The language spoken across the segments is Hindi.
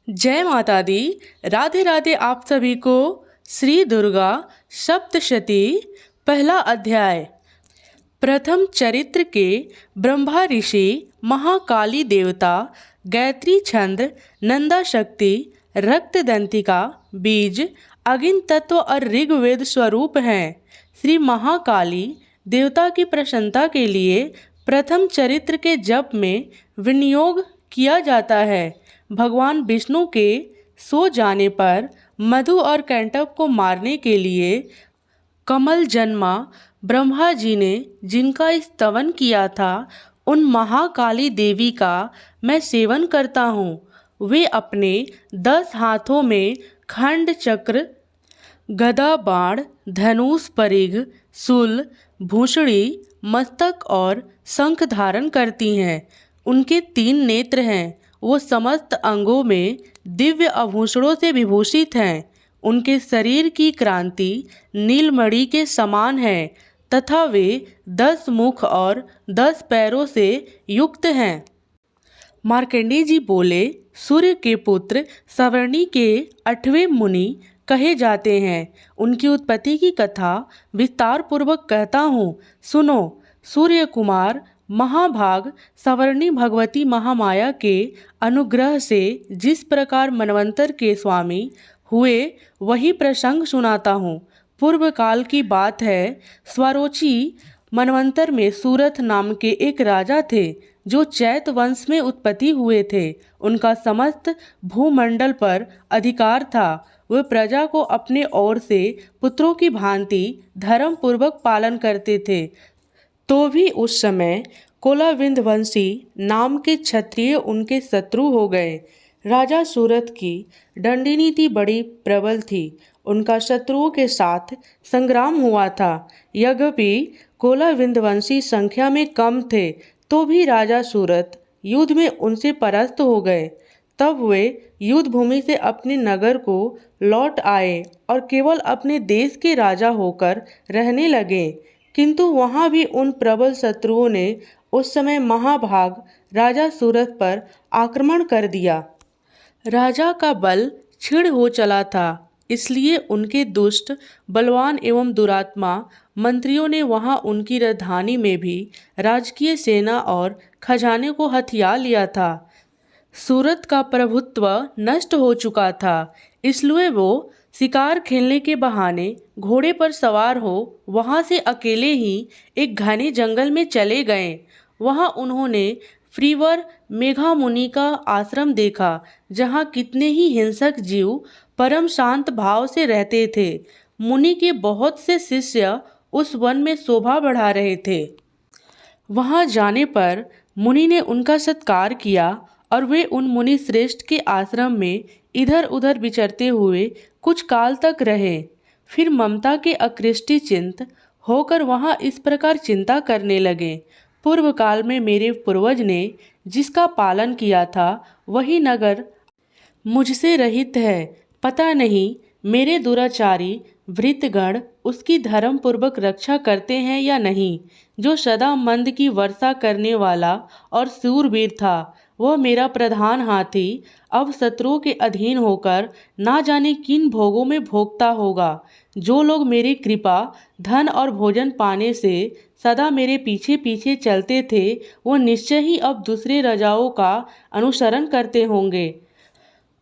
जय माता दी। राधे राधे आप सभी को। श्री दुर्गा सप्तशती पहला अध्याय। प्रथम चरित्र के ब्रह्मा ऋषि, महाकाली देवता, गायत्री छंद, नंदा शक्ति, रक्तदंतिका, बीज, अग्नि तत्व और ऋग्वेद स्वरूप हैं। श्री महाकाली देवता की प्रसन्नता के लिए प्रथम चरित्र के जप में विनियोग किया जाता है। भगवान विष्णु के सो जाने पर मधु और कैंटव को मारने के लिए कमल जन्मा ब्रह्मा जी ने जिनका स्तवन किया था, उन महाकाली देवी का मैं सेवन करता हूँ। वे अपने 10 हाथों में खंड चक्र, गदा, बाण, धनुष, परिघ, शूल, भूषणी, मस्तक और शंख धारण करती हैं। उनके 3 नेत्र हैं। वो समस्त अंगों में दिव्य आभूषणों से विभूषित हैं। उनके शरीर की क्रांति नीलमणि के समान है तथा वे 10 मुख और 10 पैरों से युक्त हैं। मार्कंडेय जी बोले, सूर्य के पुत्र सवर्णी के 8वें मुनि कहे जाते हैं। उनकी उत्पत्ति की कथा विस्तार पूर्वक कहता हूँ, सुनो। सूर्य कुमार महाभाग सवर्णी भगवती महामाया के अनुग्रह से जिस प्रकार मनवंतर के स्वामी हुए, वही प्रसंग सुनाता हूँ। पूर्व काल की बात है। स्वरोची मनवंतर में सूरथ नाम के एक राजा थे, जो चैत वंश में उत्पत्ति हुए थे। उनका समस्त भूमंडल पर अधिकार था। वे प्रजा को अपने ओर से पुत्रों की भांति धर्म पूर्वक पालन करते थे। तो भी उस समय कोलाविंदवंशी नाम के क्षत्रिय उनके शत्रु हो गए। राजा सूरथ की दंडी नीति बड़ी प्रबल थी। उनका शत्रुओं के साथ संग्राम हुआ था। यद्यपि कोलाविंदवंशी संख्या में कम थे, तो भी राजा सूरथ युद्ध में उनसे परास्त हो गए। तब वे युद्ध भूमि से अपने नगर को लौट आए और केवल अपने देश के राजा होकर रहने लगे। किंतु वहाँ भी उन प्रबल शत्रुओं ने उस समय महाभाग राजा सूरथ पर आक्रमण कर दिया। राजा का बल क्षीण हो चला था, इसलिए उनके दुष्ट, बलवान एवं दुरात्मा मंत्रियों ने वहां उनकी राजधानी में भी राजकीय सेना और खजाने को हथिया लिया था। सूरत का प्रभुत्व नष्ट हो चुका था, इसलिए वो शिकार खेलने के बहाने घोड़े पर सवार हो वहां से अकेले ही एक घने जंगल में चले गए। वहां उन्होंने फ्रीवर मेघा मुनि का आश्रम देखा, जहां कितने ही हिंसक जीव परम शांत भाव से रहते थे। मुनि के बहुत से शिष्य उस वन में शोभा बढ़ा रहे थे। वहां जाने पर मुनि ने उनका सत्कार किया और वे उन मुनि श्रेष्ठ के आश्रम में इधर उधर विचरते हुए कुछ काल तक रहे। फिर ममता के अकृष्टि चिंत होकर वहां इस प्रकार चिंता करने लगे, पूर्व काल में मेरे पूर्वज ने जिसका पालन किया था, वही नगर मुझसे रहित है। पता नहीं मेरे दुराचारी भृत्यगण उसकी धर्म पूर्वक रक्षा करते हैं या नहीं। जो सदा मंद की वर्षा करने वाला और शूरवीर था, वह मेरा प्रधान हाथी अब शत्रुओं के अधीन होकर ना जाने किन भोगों में भोगता होगा। जो लोग मेरी कृपा, धन और भोजन पाने से सदा मेरे पीछे पीछे चलते थे, वो निश्चय ही अब दूसरे राजाओं का अनुसरण करते होंगे।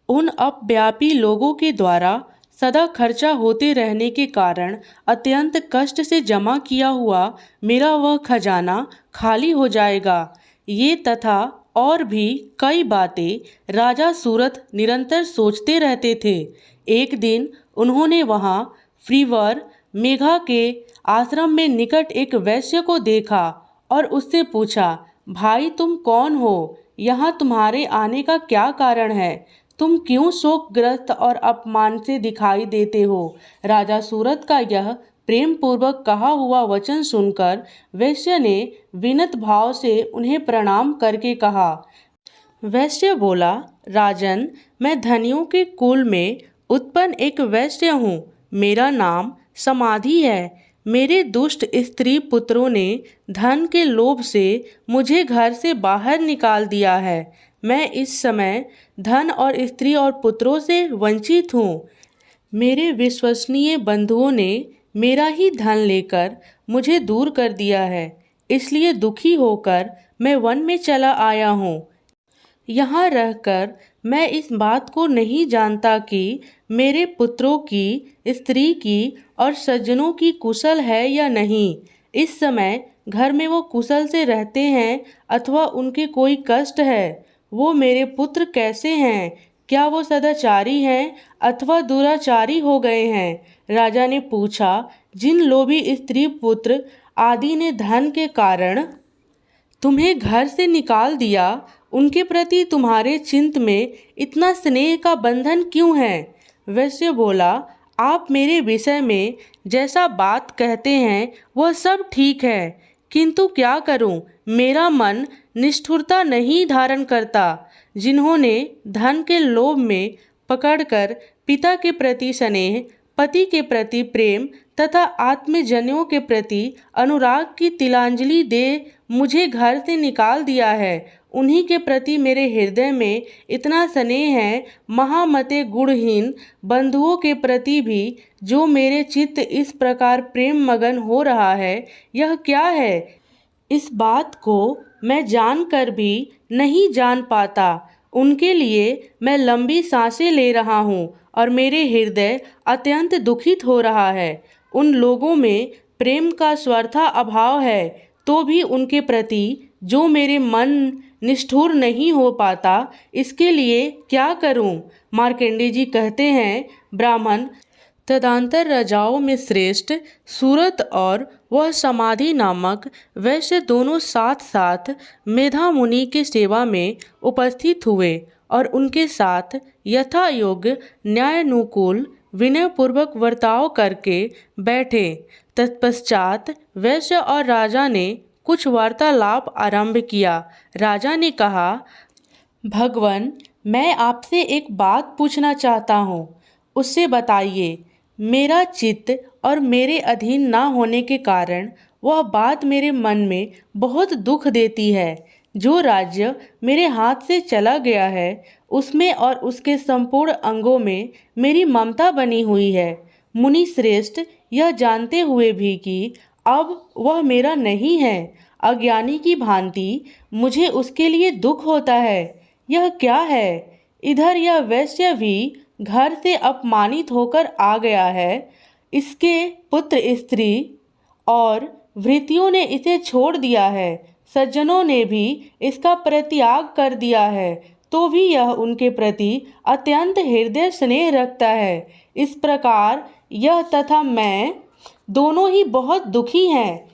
उन अपव्यापी लोगों के द्वारा सदा खर्चा होते रहने के कारण अत्यंत कष्ट से जमा किया हुआ मेरा वह खजाना खाली हो जाएगा। ये तथा और भी कई बातें राजा सूरथ निरंतर सोचते रहते थे। एक दिन उन्होंने वहाँ फ्रीवर मेघा के आश्रम में निकट एक वैश्य को देखा और उससे पूछा, भाई तुम कौन हो? यहाँ तुम्हारे आने का क्या कारण है? तुम क्यों शोकग्रस्त और अपमान से दिखाई देते हो? राजा सूरथ का यह प्रेम पूर्वक कहा हुआ वचन सुनकर वैश्य ने विनत भाव से उन्हें प्रणाम करके कहा। वैश्य बोला, राजन, मैं धनियों के कुल में उत्पन्न एक वैश्य हूँ। मेरा नाम समाधि है। मेरे दुष्ट स्त्री पुत्रों ने धन के लोभ से मुझे घर से बाहर निकाल दिया है। मैं इस समय धन और स्त्री और पुत्रों से वंचित हूँ। मेरे विश्वसनीय बंधुओं ने मेरा ही धन लेकर मुझे दूर कर दिया है, इसलिए दुखी होकर मैं वन में चला आया हूँ। यहाँ रहकर मैं इस बात को नहीं जानता कि मेरे पुत्रों की, स्त्री की और सज्जनों की कुशल है या नहीं। इस समय घर में वो कुशल से रहते हैं अथवा उनके कोई कष्ट है। वो मेरे पुत्र कैसे हैं? क्या वो सदाचारी हैं अथवा दुराचारी हो गए हैं? राजा ने पूछा। जिन लोभी स्त्री पुत्र आदि ने धन के कारण तुम्हें घर से निकाल दिया, उनके प्रति तुम्हारे चित्त में इतना स्नेह का बंधन क्यों है? वैश्य बोला, आप मेरे विषय में जैसा बात कहते हैं वह सब ठीक है, किंतु क्या करूं, मेरा मन निष्ठुरता नहीं धारण करता। जिन्होंने धन के लोभ में पकड़कर पिता के प्रति स्नेह, पति के प्रति प्रेम तथा आत्मजनों के प्रति अनुराग की तिलांजलि दे मुझे घर से निकाल दिया है, उन्हीं के प्रति मेरे हृदय में इतना स्नेह है। महामते गुणहीन बंधुओं के प्रति भी जो मेरे चित्त इस प्रकार प्रेम मगन हो रहा है, यह क्या है? इस बात को मैं जानकर भी नहीं जान पाता। उनके लिए मैं लंबी सांसें ले रहा हूँ और मेरे हृदय अत्यंत दुखित हो रहा है। उन लोगों में प्रेम का स्वथा अभाव है, तो भी उनके प्रति जो मेरे मन निष्ठुर नहीं हो पाता, इसके लिए क्या करूं? मार्कंडेय जी कहते हैं, ब्राह्मण तदंतर राजाओं में श्रेष्ठ सूरत और वह समाधि नामक वैश्य दोनों साथ साथ मेधा मुनि के सेवा में उपस्थित हुए और उनके साथ यथा योग्य न्यायानुकूल विनयपूर्वक वर्ताव करके बैठे। तत्पश्चात वैश्य और राजा ने कुछ वार्तालाप आरंभ किया। राजा ने कहा, भगवान, मैं आपसे एक बात पूछना चाहता हूँ, उससे बताइए। मेरा चित्त और मेरे अधीन ना होने के कारण वह बात मेरे मन में बहुत दुख देती है। जो राज्य मेरे हाथ से चला गया है, उसमें और उसके संपूर्ण अंगों में मेरी ममता बनी हुई है। मुनि श्रेष्ठ, यह जानते हुए भी कि अब वह मेरा नहीं है, अज्ञानी की भांति मुझे उसके लिए दुख होता है। यह क्या है? इधर यह वैश्य भी घर से अपमानित होकर आ गया है। इसके पुत्र, स्त्री और भृत्यों ने इसे छोड़ दिया है। सज्जनों ने भी इसका परित्याग कर दिया है, तो भी यह उनके प्रति अत्यंत हृदय स्नेह रखता है। इस प्रकार यह तथा मैं दोनों ही बहुत दुखी हैं।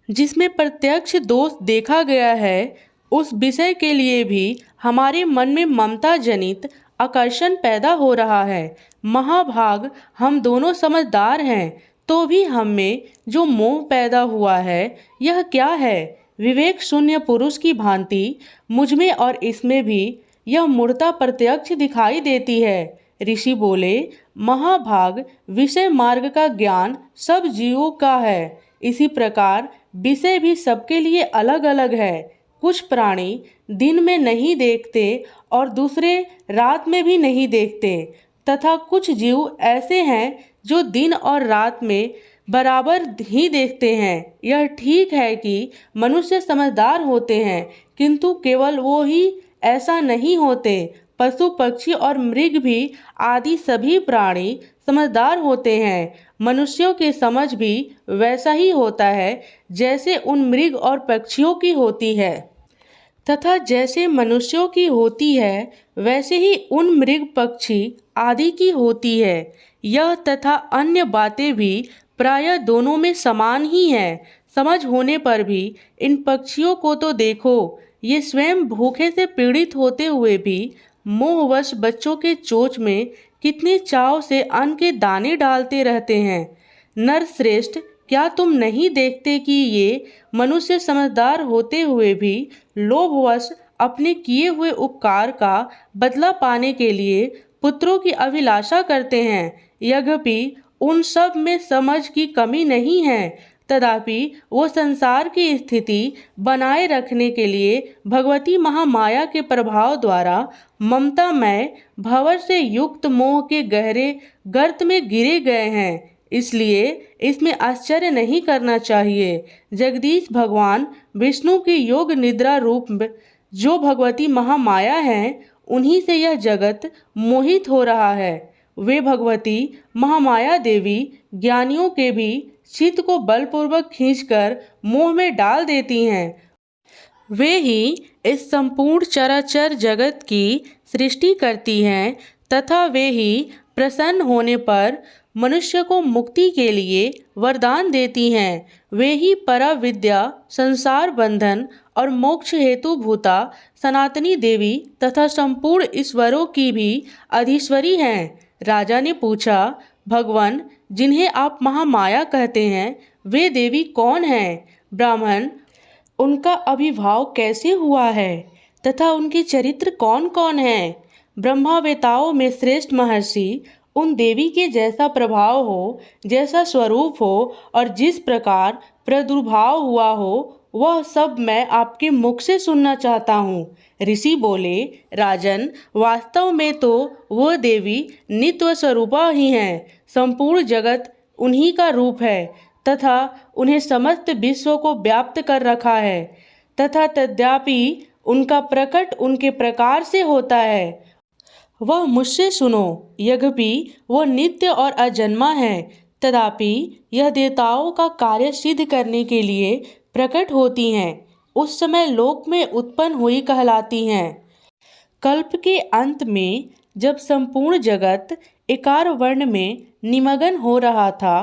जिसमें प्रत्यक्ष दोष देखा गया है, उस विषय के लिए भी हमारे मन में ममता जनित आकर्षण पैदा हो रहा है। महाभाग हम दोनों समझदार हैं, तो भी हम में जो मोह पैदा हुआ है, यह क्या है? विवेक शून्य पुरुष की भांति मुझ में और इसमें भी यह मूर्ता प्रत्यक्ष दिखाई देती है। ऋषि बोले, महाभाग विषय मार्ग का ज्ञान सब जीवों का है। इसी प्रकार विषय भी सबके लिए अलग अलग है। कुछ प्राणी दिन में नहीं देखते और दूसरे रात में भी नहीं देखते, तथा कुछ जीव ऐसे हैं जो दिन और रात में बराबर ही देखते हैं। यह ठीक है कि मनुष्य समझदार होते हैं, किंतु केवल वो ही ऐसा नहीं होते। पशु, पक्षी और मृग भी आदि सभी प्राणी समझदार होते हैं। मनुष्यों की समझ भी वैसा ही होता है जैसे उन मृग और पक्षियों की होती है, तथा जैसे मनुष्यों की होती है वैसे ही उन मृग, पक्षी आदि की होती है। यह तथा अन्य बातें भी प्रायः दोनों में समान ही हैं। समझ होने पर भी इन पक्षियों को तो देखो, ये स्वयं भूखे से पीड़ित होते हुए भी मोहवश बच्चों के चोंच में कितने चाव से अन्न के दाने डालते रहते हैं। नरश्रेष्ठ, क्या तुम नहीं देखते कि ये मनुष्य समझदार होते हुए भी लोभवश अपने किए हुए उपकार का बदला पाने के लिए पुत्रों की अभिलाषा करते हैं? यद्यपि उन सब में समझ की कमी नहीं है, तथापि वो संसार की स्थिति बनाए रखने के लिए भगवती महामाया के प्रभाव द्वारा ममतामय भंवर से युक्त मोह के गहरे गर्त में गिरे गए हैं। इसलिए इसमें आश्चर्य नहीं करना चाहिए। जगदीश भगवान विष्णु की योग निद्रा रूप जो भगवती महामाया हैं, उन्हीं से यह जगत मोहित हो रहा है। वे भगवती महामाया देवी ज्ञानियों के भी चित्त को बलपूर्वक खींचकर मोह में डाल देती हैं। वे ही इस संपूर्ण चराचर जगत की सृष्टि करती हैं तथा वे ही प्रसन्न होने पर मनुष्य को मुक्ति के लिए वरदान देती हैं। वे ही पराविद्या, संसार बंधन और मोक्ष हेतु भूता सनातनी देवी तथा संपूर्ण ईश्वरों की भी अधीश्वरी हैं। राजा ने पूछा, भगवान, जिन्हें आप महामाया कहते हैं, वे देवी कौन हैं? ब्राह्मण, उनका अभिभाव कैसे हुआ है तथा उनके चरित्र कौन कौन हैं? ब्रह्मावेताओं में श्रेष्ठ महर्षि उन देवी के जैसा प्रभाव हो, जैसा स्वरूप हो और जिस प्रकार प्रादुर्भाव हुआ हो, वह सब मैं आपके मुख से सुनना चाहता हूँ। ऋषि बोले, राजन, वास्तव में तो वह देवी नित्य स्वरूपा ही हैं। संपूर्ण जगत उन्हीं का रूप है तथा उन्हें समस्त विश्व को व्याप्त कर रखा है तथा तद्यापि उनका प्रकट उनके प्रकार से होता है। वह मुझसे सुनो, यद्यपि वह नित्य और अजन्मा है, तथापि यह देवताओं का कार्य सिद्ध करने के लिए प्रकट होती हैं। उस समय लोक में उत्पन्न हुई कहलाती हैं। कल्प के अंत में जब संपूर्ण जगत एकार वर्ण में निमग्न हो रहा था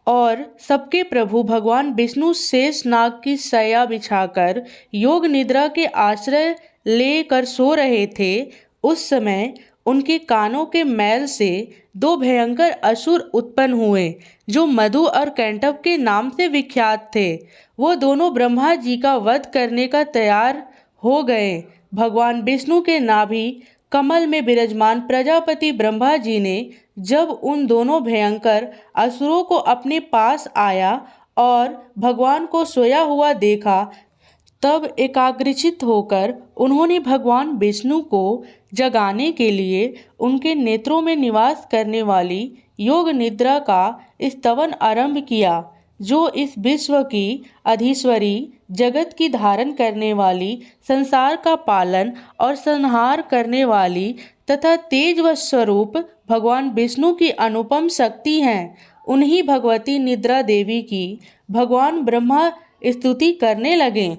और सबके प्रभु भगवान विष्णु शेष नाग की शैया बिछाकर योग निद्रा के आश्रय लेकर सो रहे थे, उस समय उनके कानों के मैल से दो भयंकर असुर उत्पन्न हुए जो मधु और कैंटव के नाम से विख्यात थे। वो दोनों ब्रह्मा जी का वध करने का तैयार हो गए। भगवान विष्णु के नाभि कमल में विराजमान प्रजापति ब्रह्मा जी ने जब उन दोनों भयंकर असुरों को अपने पास आया और भगवान को सोया हुआ देखा, तब एकाग्रचित्त होकर उन्होंने भगवान विष्णु को जगाने के लिए उनके नेत्रों में निवास करने वाली योग निद्रा का स्तवन आरंभ किया, जो इस विश्व की अधीश्वरी, जगत की धारण करने वाली, संसार का पालन और संहार करने वाली तथा तेज व स्वरूप भगवान विष्णु की अनुपम शक्ति हैं। उन्हीं भगवती निद्रा देवी की भगवान ब्रह्मा स्तुति करने लगे।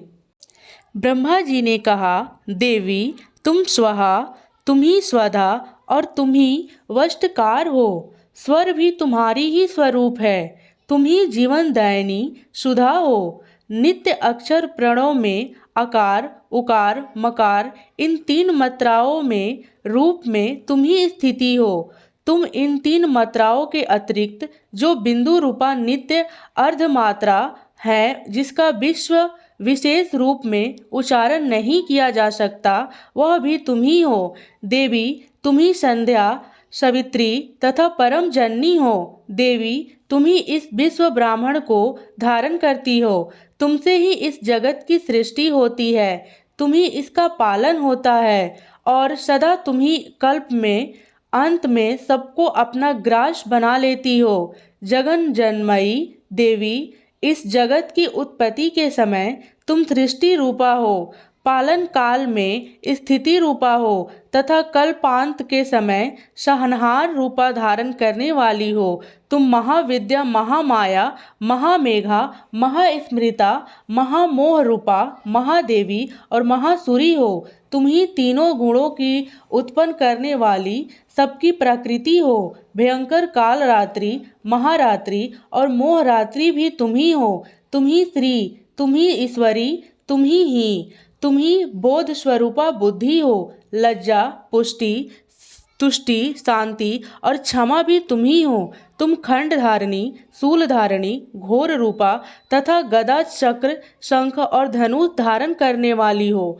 ब्रह्मा जी ने कहा, देवी, तुम स्वहा, तुम ही स्वधा और तुम ही वष्टकार हो। स्वर भी तुम्हारी ही स्वरूप है। तुम ही जीवन दायिनी सुधा हो। नित्य अक्षर प्रणव में आकार, उकार, मकार इन तीन मात्राओं में रूप में तुम ही स्थिति हो। तुम इन तीन मात्राओं के अतिरिक्त जो बिंदु रूपा नित्य अर्धमात्रा है, जिसका विश्व विशेष रूप में उच्चारण नहीं किया जा सकता, वह भी तुम ही हो। देवी, तुम ही संध्या, सवित्री तथा परम जननी हो। देवी, तुम ही इस विश्व ब्राह्मण को धारण करती हो। तुमसे ही इस जगत की सृष्टि होती है, तुम ही इसका पालन होता है और सदा तुम ही कल्प में अंत में सबको अपना ग्रास बना लेती हो। जगन जन्मयी देवी, इस जगत की उत्पत्ति के समय तुम सृष्टि रूपा हो, पालन काल में स्थिति रूपा हो तथा कल्पांत के समय संहार रूपा धारण करने वाली हो। तुम महाविद्या, महामाया, महामेघा, महास्मृता, महामोह रूपा, महादेवी और महासुरी हो। तुम ही तीनों गुणों की उत्पन्न करने वाली सबकी प्रकृति हो। भयंकर काल रात्रि, महारात्रि और मोह रात्रि भी तुम ही हो। तुम ही श्री, तुम ही ईश्वरी, तुम ही बोध स्वरूपा बुद्धि हो। लज्जा, पुष्टि, तुष्टि, शांति और क्षमा भी तुम ही हो। तुम खंड धारणी, शूल धारणी, घोर रूपा तथा गदा, चक्र, शंख और धनुष धारण करने वाली हो।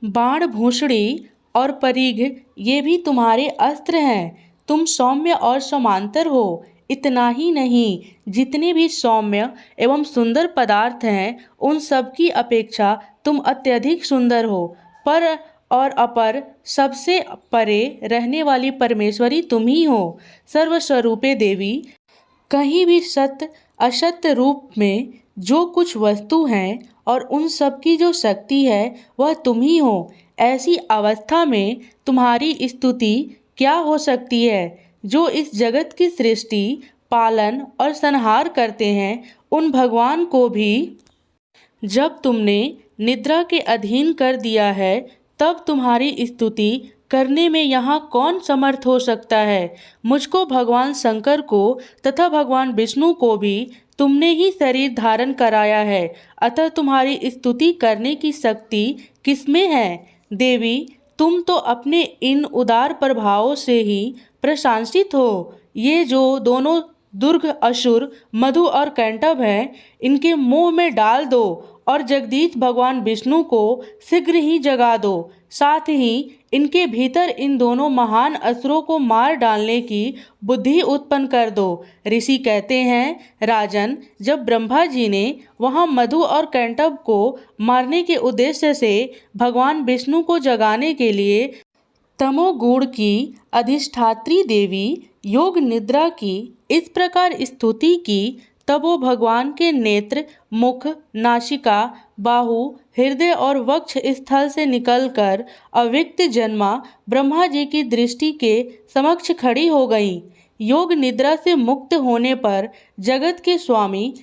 बाण, भूषणी और परिघ ये भी तुम्हारे अस्त्र हैं। तुम सौम्य और समांतर हो। इतना ही नहीं, जितने भी सौम्य एवं सुंदर पदार्थ हैं उन सब की अपेक्षा तुम अत्यधिक सुंदर हो। पर और अपर सबसे परे रहने वाली परमेश्वरी तुम ही हो, सर्वस्वरूपे देवी। कहीं भी सत्य असत्य रूप में जो कुछ वस्तु हैं और उन सब की जो शक्ति है वह तुम ही हो। ऐसी अवस्था में तुम्हारी स्तुति क्या हो सकती है? जो इस जगत की सृष्टि, पालन और संहार करते हैं उन भगवान को भी जब तुमने निद्रा के अधीन कर दिया है, तब तुम्हारी स्तुति करने में यहाँ कौन समर्थ हो सकता है? मुझको, भगवान शंकर को तथा भगवान विष्णु को भी तुमने ही शरीर धारण कराया है, अतः तुम्हारी स्तुति करने की शक्ति किसमें है? देवी, तुम तो अपने इन उदार प्रभावों से ही प्रशंसित हो। ये जो दोनों दुर्ग असुर मधु और कैंटव हैं, इनके मुंह में डाल दो और जगदीश भगवान विष्णु को शीघ्र ही जगा दो। साथ ही इनके भीतर इन दोनों महान असुरों को मार डालने की बुद्धि उत्पन्न कर दो। ऋषि कहते हैं, राजन, जब ब्रह्मा जी ने वहाँ मधु और कैंटव को मारने के उद्देश्य से भगवान विष्णु को जगाने के लिए तमोगुण की अधिष्ठात्री देवी योग निद्रा की इस प्रकार स्तुति की, तब वो भगवान के नेत्र, मुख, नासिका, बाहु, हृदय और वक्ष स्थल से निकलकर अव्यक्त जन्मा ब्रह्मा जी की दृष्टि के समक्ष खड़ी हो गईं। योग निद्रा से मुक्त होने पर जगत के स्वामी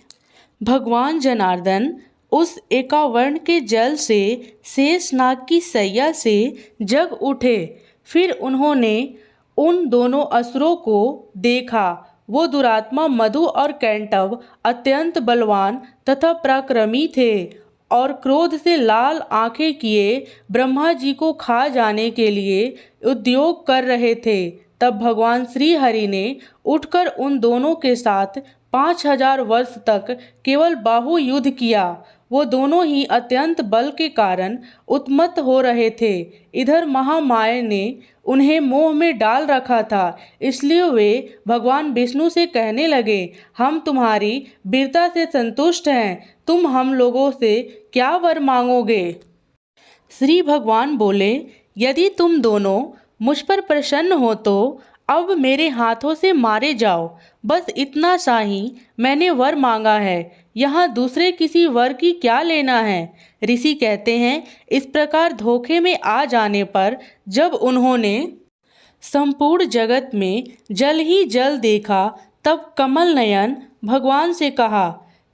भगवान जनार्दन उस एकावर्ण के जल से शेषनाग की सैया से जग उठे। फिर उन्होंने उन दोनों असुरों को देखा। वो दुरात्मा मधु और कैंटव अत्यंत बलवान तथा पराक्रमी थे और क्रोध से लाल आंखें किए ब्रह्मा जी को खा जाने के लिए उद्योग कर रहे थे। तब भगवान श्री हरि ने उठकर उन दोनों के साथ 5000 वर्ष तक केवल बाहु युद्ध किया। वो दोनों ही अत्यंत बल के कारण उन्मत्त हो रहे थे। इधर महामाया ने उन्हें मोह में डाल रखा था, इसलिए वे भगवान विष्णु से कहने लगे, हम तुम्हारी वीरता से संतुष्ट हैं, तुम हम लोगों से क्या वर मांगोगे? श्री भगवान बोले, यदि तुम दोनों मुझ पर प्रसन्न हो तो अब मेरे हाथों से मारे जाओ। बस इतना सा ही मैंने वर मांगा है, यहाँ दूसरे किसी वर की क्या लेना है? ऋषि कहते हैं, इस प्रकार धोखे में आ जाने पर जब उन्होंने संपूर्ण जगत में जल ही जल देखा, तब कमल नयन भगवान से कहा,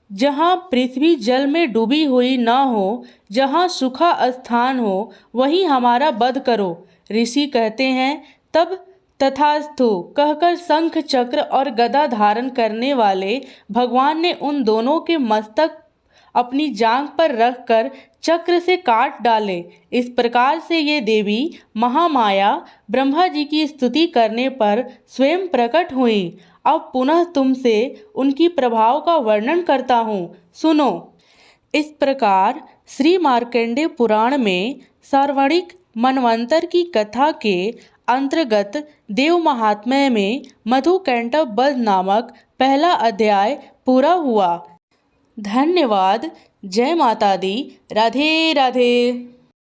जहाँ पृथ्वी जल में डूबी हुई न हो, जहाँ सूखा स्थान हो, वहीं हमारा वध करो। ऋषि कहते हैं, तब तथास्तु कहकर शंख, चक्र और गदा धारण करने वाले भगवान ने उन दोनों के मस्तक अपनी जांघ पर रखकर चक्र से काट डाले। इस प्रकार से ये देवी महामाया ब्रह्मा जी की स्तुति करने पर स्वयं प्रकट हुई। अब पुनः तुमसे उनकी प्रभाव का वर्णन करता हूँ, सुनो। इस प्रकार श्री मार्कंडेय पुराण में सार्वणिक मनवंतर की कथा के अंतर्गत देव महात्म्य में मधु कैंटव वध नामक पहला अध्याय पूरा हुआ। धन्यवाद। जय माता दी। राधे राधे।